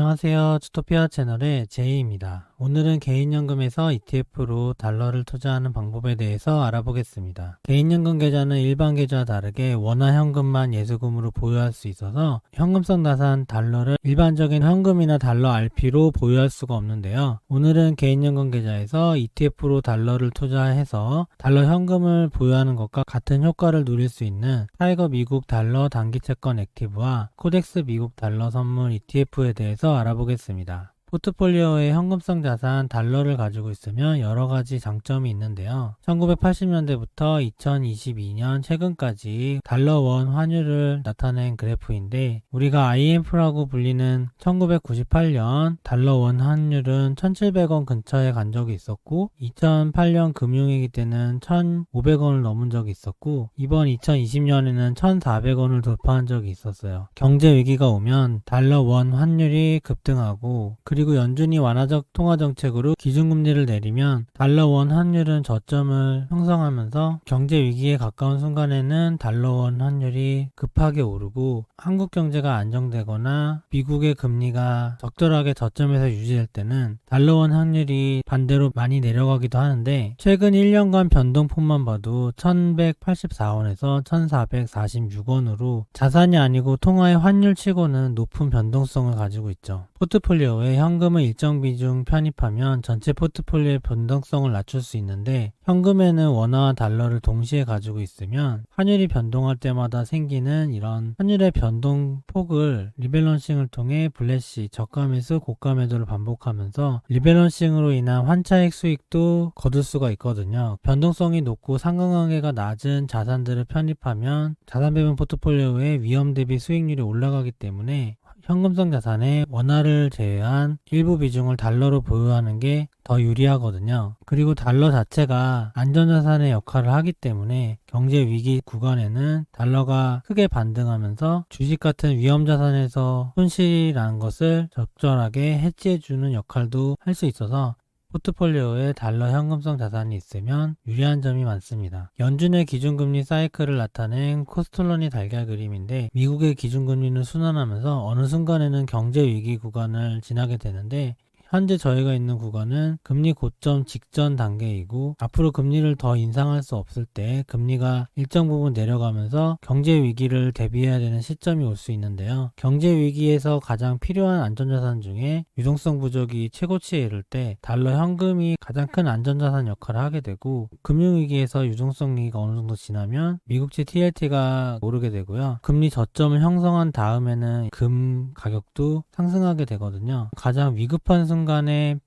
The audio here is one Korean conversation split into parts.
안녕하세요. 주토피아 채널의 제이입니다. 오늘은 개인연금에서 ETF로 달러를 투자하는 방법에 대해서 알아보겠습니다. 개인연금 계좌는 일반 계좌와 다르게 원화 현금만 예수금으로 보유할 수 있어서 현금성 자산 달러를 일반적인 현금이나 달러 RP로 보유할 수가 없는데요. 오늘은 개인연금 계좌에서 ETF로 달러를 투자해서 달러 현금을 보유하는 것과 같은 효과를 누릴 수 있는 타이거 미국 달러 단기 채권 액티브와 코덱스 미국 달러 선물 ETF에 대해서 알아보겠습니다. 포트폴리오에 현금성 자산 달러를 가지고 있으면 여러 가지 장점이 있는데요. 1980년대부터 2022년 최근까지 달러 원 환율을 나타낸 그래프인데, 우리가 IMF라고 불리는 1998년 달러 원 환율은 1700원 근처에 간 적이 있었고, 2008년 금융위기 때는 1500원을 넘은 적이 있었고, 이번 2020년에는 1400원을 돌파한 적이 있었어요. 경제 위기가 오면 달러 원 환율이 급등하고, 그리고 연준이 완화적 통화 정책으로 기준금리를 내리면 달러 원 환율은 저점을 형성하면서 경제 위기에 가까운 순간에는 달러 원 환율이 급하게 오르고, 한국 경제가 안정되거나 미국의 금리가 적절하게 저점에서 유지될 때는 달러 원 환율이 반대로 많이 내려가기도 하는데, 최근 1년간 변동폭만 봐도 1184원에서 1446원으로 자산이 아니고 통화의 환율치고는 높은 변동성을 가지고 있죠. 포트폴리오에 현금을 일정 비중 편입하면 전체 포트폴리오의 변동성을 낮출 수 있는데, 현금에는 원화와 달러를 동시에 가지고 있으면 환율이 변동할 때마다 생기는 이런 환율의 변동폭을 리밸런싱을 통해 블래시, 저가 매수, 고가 매도를 반복하면서 리밸런싱으로 인한 환차익 수익도 거둘 수가 있거든요. 변동성이 높고 상관관계가 낮은 자산들을 편입하면 자산 배분 포트폴리오의 위험 대비 수익률이 올라가기 때문에 현금성 자산에 원화를 제외한 일부 비중을 달러로 보유하는 게 더 유리하거든요. 그리고 달러 자체가 안전자산의 역할을 하기 때문에 경제 위기 구간에는 달러가 크게 반등하면서 주식 같은 위험자산에서 손실이 난 것을 적절하게 해지해주는 역할도 할 수 있어서 포트폴리오에 달러 현금성 자산이 있으면 유리한 점이 많습니다. 연준의 기준금리 사이클을 나타낸 코스틀러니 달걀 그림인데, 미국의 기준금리는 순환하면서 어느 순간에는 경제 위기 구간을 지나게 되는데, 현재 저희가 있는 구간은 금리 고점 직전 단계이고, 앞으로 금리를 더 인상할 수 없을 때 금리가 일정 부분 내려가면서 경제 위기를 대비해야 되는 시점이 올 수 있는데요. 경제 위기에서 가장 필요한 안전자산 중에 유동성 부족이 최고치에 이를 때 달러 현금이 가장 큰 안전자산 역할을 하게 되고, 금융위기에서 유동성 위기가 어느 정도 지나면 미국채 TLT가 오르게 되고요. 금리 저점을 형성한 다음에는 금 가격도 상승하게 되거든요. 가장 위급한 순간에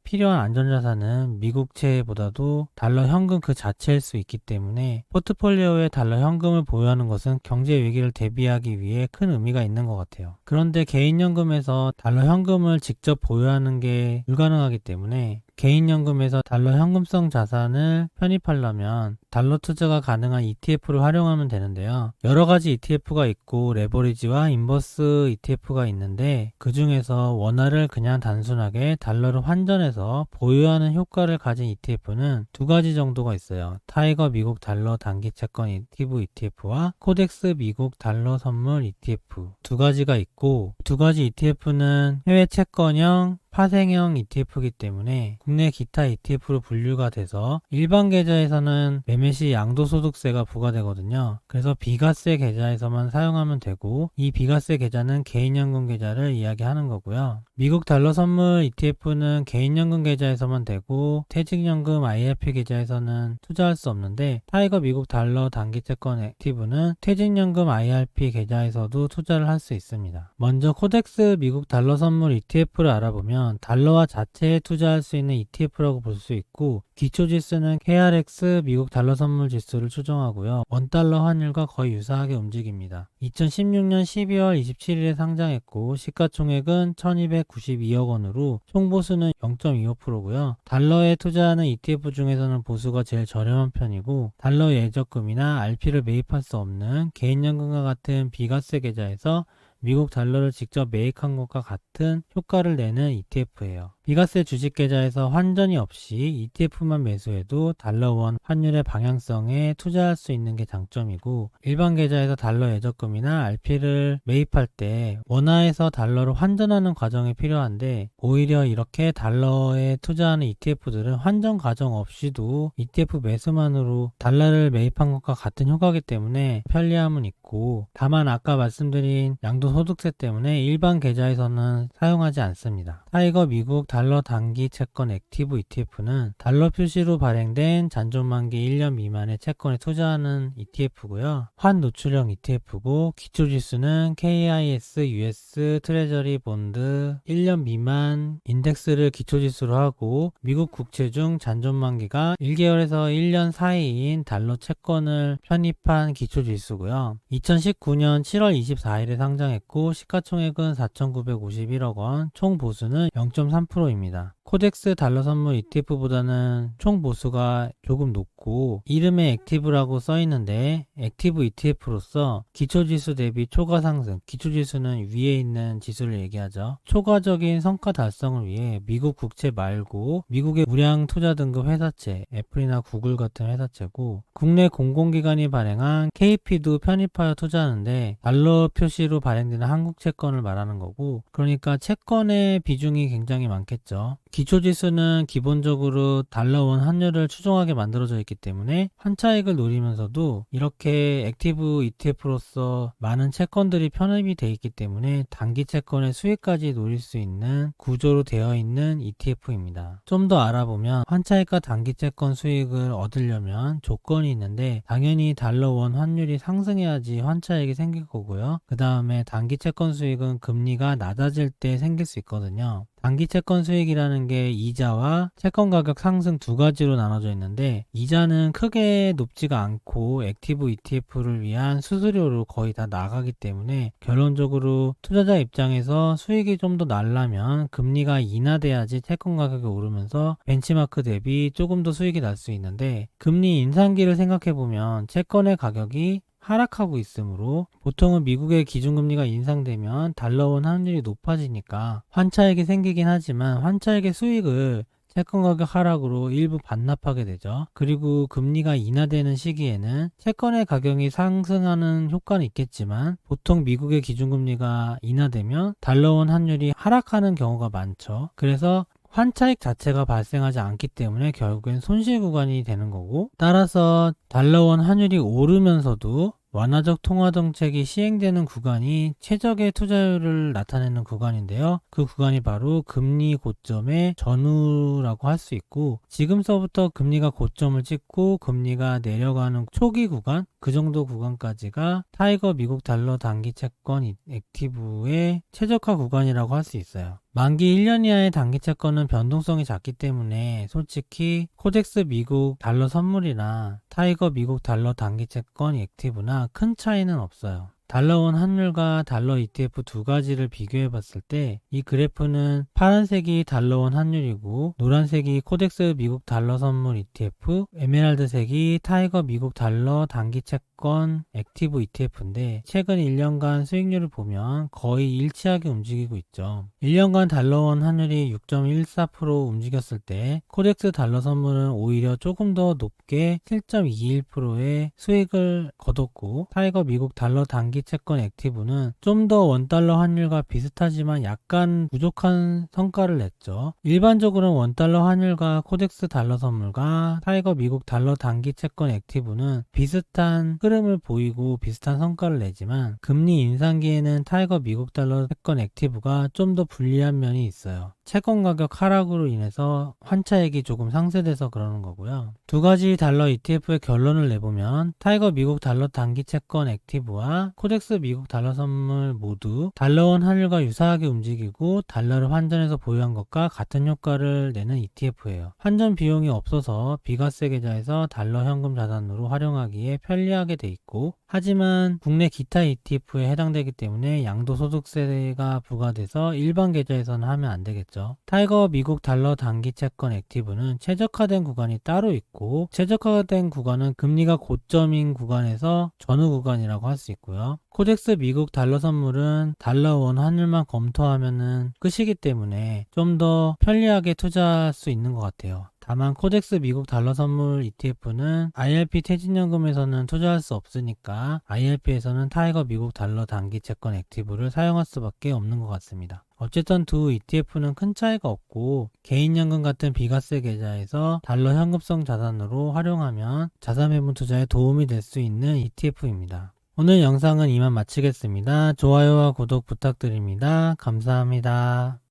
필요한 안전자산은 미국채보다도 달러 현금 그 자체일 수 있기 때문에 포트폴리오에 달러 현금을 보유하는 것은 경제 위기를 대비하기 위해 큰 의미가 있는 것 같아요. 그런데 개인연금에서 달러 현금을 직접 보유하는 게 불가능하기 때문에 개인연금에서 달러 현금성 자산을 편입하려면 달러 투자가 가능한 ETF를 활용하면 되는데요. 여러 가지 ETF가 있고 레버리지와 인버스 ETF가 있는데, 그 중에서 원화를 그냥 단순하게 달러로 환전해서 보유하는 효과를 가진 ETF는 두 가지 정도가 있어요. 타이거 미국 달러 단기 채권 ETF와 코덱스 미국 달러 선물 ETF 두 가지가 있고, 두 가지 ETF는 해외 채권형 파생형 ETF이기 때문에 국내 기타 ETF로 분류가 돼서 일반 계좌에서는 매매 시 양도소득세가 부과되거든요. 그래서 비과세 계좌에서만 사용하면 되고, 이 비과세 계좌는 개인연금 계좌를 이야기하는 거고요. 미국 달러 선물 ETF는 개인연금 계좌에서만 되고, 퇴직연금 IRP 계좌에서는 투자할 수 없는데, 타이거 미국 달러 단기채권 액티브는 퇴직연금 IRP 계좌에서도 투자를 할 수 있습니다. 먼저 코덱스 미국 달러 선물 ETF를 알아보면 달러화 자체에 투자할 수 있는 ETF라고 볼 수 있고, 기초지수는 KRX 미국 달러 선물 지수를 추정하고요. 원달러 환율과 거의 유사하게 움직입니다. 2016년 12월 27일에 상장했고, 시가총액은 1292억 원으로 총보수는 0.25%고요. 달러에 투자하는 ETF 중에서는 보수가 제일 저렴한 편이고, 달러 예적금이나 RP를 매입할 수 없는 개인연금과 같은 비과세 계좌에서 미국 달러를 직접 매입한 것과 같은 효과를 내는 ETF예요. 비과세 주식 계좌에서 환전이 없이 ETF만 매수해도 달러원 환율의 방향성에 투자할 수 있는 게 장점이고, 일반 계좌에서 달러 예적금이나 RP를 매입할 때 원화에서 달러로 환전하는 과정이 필요한데, 오히려 이렇게 달러에 투자하는 ETF들은 환전 과정 없이도 ETF 매수만으로 달러를 매입한 것과 같은 효과이기 때문에 편리함은 있고, 다만 아까 말씀드린 양도소득세 때문에 일반 계좌에서는 사용하지 않습니다. 타이거 미국 달러 단기 채권 액티브 ETF는 달러 표시로 발행된 잔존만기 1년 미만의 채권에 투자하는 ETF고요. 환노출형 ETF고, 기초지수는 KIS US 트레저리 본드 1년 미만 인덱스를 기초지수로 하고, 미국 국채 중 잔존만기가 1개월에서 1년 사이인 달러 채권을 편입한 기초지수고요. 2019년 7월 24일에 상장했고, 시가총액은 4,951억 원, 총 보수는 0.3%입니다. 코덱스 달러 선물 ETF보다는 총 보수가 조금 높고, 이름에 액티브라고 써있는데 액티브 ETF로서 기초지수 대비 초과 상승, 기초지수는 위에 있는 지수를 얘기하죠. 초과적인 성과 달성을 위해 미국 국채 말고 미국의 우량 투자 등급 회사채, 애플이나 구글 같은 회사채고, 국내 공공기관이 발행한 KP도 편입하여 투자하는데 달러 표시로 발행되는 한국 채권을 말하는 거고, 그러니까 채권의 비중이 굉장히 많겠죠. 기초지수는 기본적으로 달러원 환율을 추종하게 만들어져 있기 때문에 환차익을 노리면서도 이렇게 액티브 ETF로서 많은 채권들이 편입이 되어 있기 때문에 단기 채권의 수익까지 노릴 수 있는 구조로 되어 있는 ETF입니다. 좀 더 알아보면 환차익과 단기 채권 수익을 얻으려면 조건이 있는데, 당연히 달러원 환율이 상승해야지 환차익이 생길 거고요. 그 다음에 단기 채권 수익은 금리가 낮아질 때 생길 수 있거든요. 단기 채권 수익이라는 게 이자와 채권 가격 상승 두 가지로 나눠져 있는데, 이자는 크게 높지가 않고 액티브 ETF를 위한 수수료로 거의 다 나가기 때문에 결론적으로 투자자 입장에서 수익이 좀 더 날려면 금리가 인하돼야지 채권 가격이 오르면서 벤치마크 대비 조금 더 수익이 날 수 있는데, 금리 인상기를 생각해보면 채권의 가격이 하락하고 있으므로 보통은 미국의 기준금리가 인상되면 달러원 환율이 높아지니까 환차익이 생기긴 하지만 환차익의 수익을 채권 가격 하락으로 일부 반납하게 되죠. 그리고 금리가 인하되는 시기에는 채권의 가격이 상승하는 효과는 있겠지만, 보통 미국의 기준금리가 인하되면 달러원 환율이 하락하는 경우가 많죠. 그래서 환차익 자체가 발생하지 않기 때문에 결국엔 손실 구간이 되는 거고, 따라서 달러원 환율이 오르면서도 완화적 통화 정책이 시행되는 구간이 최적의 투자율을 나타내는 구간인데요. 그 구간이 바로 금리 고점의 전후라고 할 수 있고, 지금서부터 금리가 고점을 찍고 금리가 내려가는 초기 구간, 그 정도 구간까지가 타이거 미국 달러 단기 채권 액티브의 최적화 구간이라고 할 수 있어요. 만기 1년 이하의 단기 채권은 변동성이 작기 때문에 솔직히 코덱스 미국 달러 선물이나 타이거 미국 달러 단기 채권 액티브나 큰 차이는 없어요. 달러원 환율과 달러 ETF 두 가지를 비교해 봤을 때 이 그래프는 파란색이 달러원 환율이고, 노란색이 코덱스 미국 달러 선물 ETF, 에메랄드색이 타이거 미국 달러 단기 채권 액티브 ETF인데, 최근 1년간 수익률을 보면 거의 일치하게 움직이고 있죠. 1년간 달러원 환율이 6.14% 움직였을 때 코덱스 달러 선물은 오히려 조금 더 높게 7.21%의 수익을 거뒀고, 타이거 미국 달러 단기 채권 액티브는 좀 더 원달러 환율과 비슷하지만 약간 부족한 성과를 냈죠. 일반적으로는 원달러 환율과 코덱스 달러 선물과 타이거 미국 달러 단기 채권 액티브는 비슷한 흐름을 보이고 비슷한 성과를 내지만, 금리 인상기에는 타이거 미국 달러 채권 액티브가 좀 더 불리한 면이 있어요. 채권 가격 하락으로 인해서 환차액이 조금 상쇄돼서 그러는 거고요. 두 가지 달러 ETF의 결론을 내보면 타이거 미국 달러 단기 채권 액티브와 코덱스 미국 달러 선물 모두 달러원 환율과 유사하게 움직이고 달러를 환전해서 보유한 것과 같은 효과를 내는 ETF예요. 환전 비용이 없어서 비과세 계좌에서 달러 현금 자산으로 활용하기에 편리하게 돼 있고, 하지만 국내 기타 ETF에 해당되기 때문에 양도소득세가 부과돼서 일반 계좌에서는 하면 안 되겠죠. 있죠. 타이거 미국 달러 단기 채권 액티브는 최저가된 구간이 따로 있고, 최저가된 구간은 금리가 고점인 구간에서 전후 구간이라고 할 수 있고요. 코덱스 미국 달러 선물은 달러 원 환율만 검토하면은 끝이기 때문에 좀 더 편리하게 투자할 수 있는 것 같아요. 다만 코덱스 미국 달러 선물 ETF는 IRP 퇴직연금에서는 투자할 수 없으니까 IRP에서는 타이거 미국 달러 단기 채권 액티브를 사용할 수밖에 없는 것 같습니다. 어쨌든 두 ETF는 큰 차이가 없고, 개인연금 같은 비과세 계좌에서 달러 현금성 자산으로 활용하면 자산배분 투자에 도움이 될 수 있는 ETF입니다. 오늘 영상은 이만 마치겠습니다. 좋아요와 구독 부탁드립니다. 감사합니다.